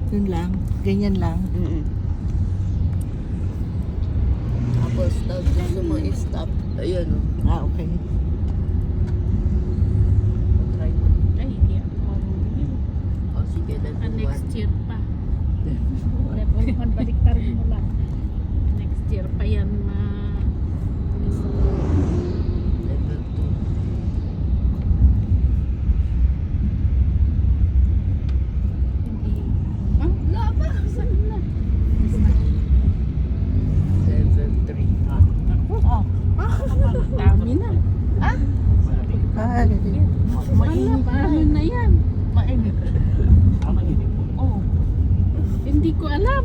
Yun lang. Ganyan lang. Tapos, gusto mo i-stop. Ayan o. Okay. Try ko. Ay, hindi ako marunong. O, sige, level Next 1. year pa. Level 1, baliktarin mo lang. Next year pa yan Level 2. hindi. Ah, laba! Saan na? Level 3. Oh, Dami na. Ay. Wala, paano na yan? mainit. Mainit po. Oh, Hindi ko alam.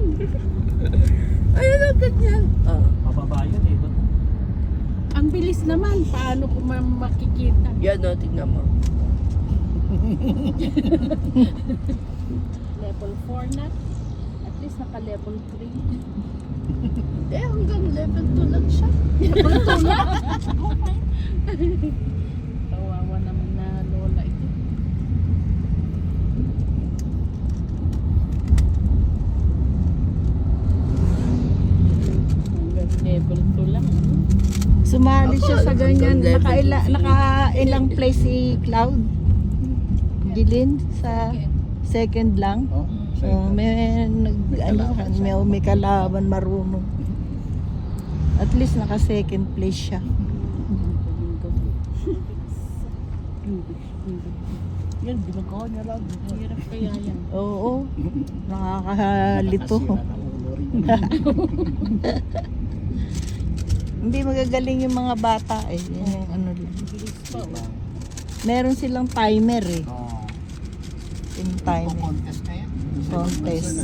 Ayun ang ganyan. mababa yun eh. Ang bilis naman. Paano ko makikita? Yan o, tingnan mo. Level 4 na. At least naka level 3. Hanggang level 2 lang siya. Kawawa naman na lola ito. Hanggang level 2 lang. Sumali siya sa ganyan. Hanggang level Nakailang place si Cloud. Gilin sa second lang. Oh, So, may kalaban marunong. At least naka second place siya. yan, ginagawa niya lang. Hirap kaya yan. Oo. Nakakahalito. Nakasira ng ulo rin. Hindi magagaling yung mga bata eh. Yan yung ano lang. Bilis pa. Oh. Meron silang timer eh. Oh. Yung timer. Contest na yan. Contest.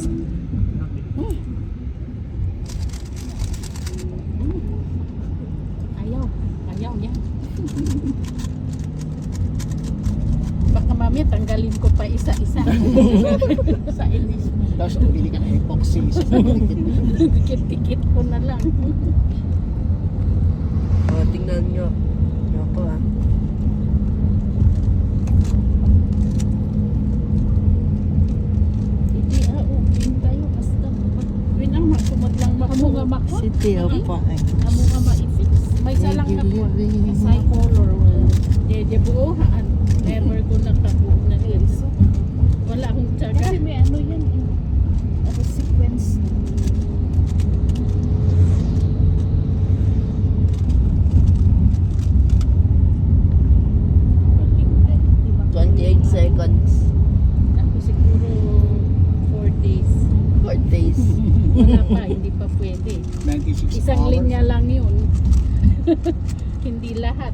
Ayaw. Ayaw niya. Baka mami tanggalin ko pa isa-isa. Sa inis mo. Tapos bili ka ng epoxy. Dikit-dikit ko na lang. O, tingnan nyo. Nyo ko Hindi open tayo. Basta. Win ang makumot lang mamunga mako. City of Pine. Amunga ma-i-fix. May salang na po. Kasay color. Dede buuhan. Never ko nakabuo na yan. Wala akong tsaga. Kasi may ano yan eh. Ano sequence. Di ba? 28 seconds. Ako siguro 4 days. 4 days. Wala pa, hindi pa pwede. 96 Isang hours. linya lang yun. Hindi lahat.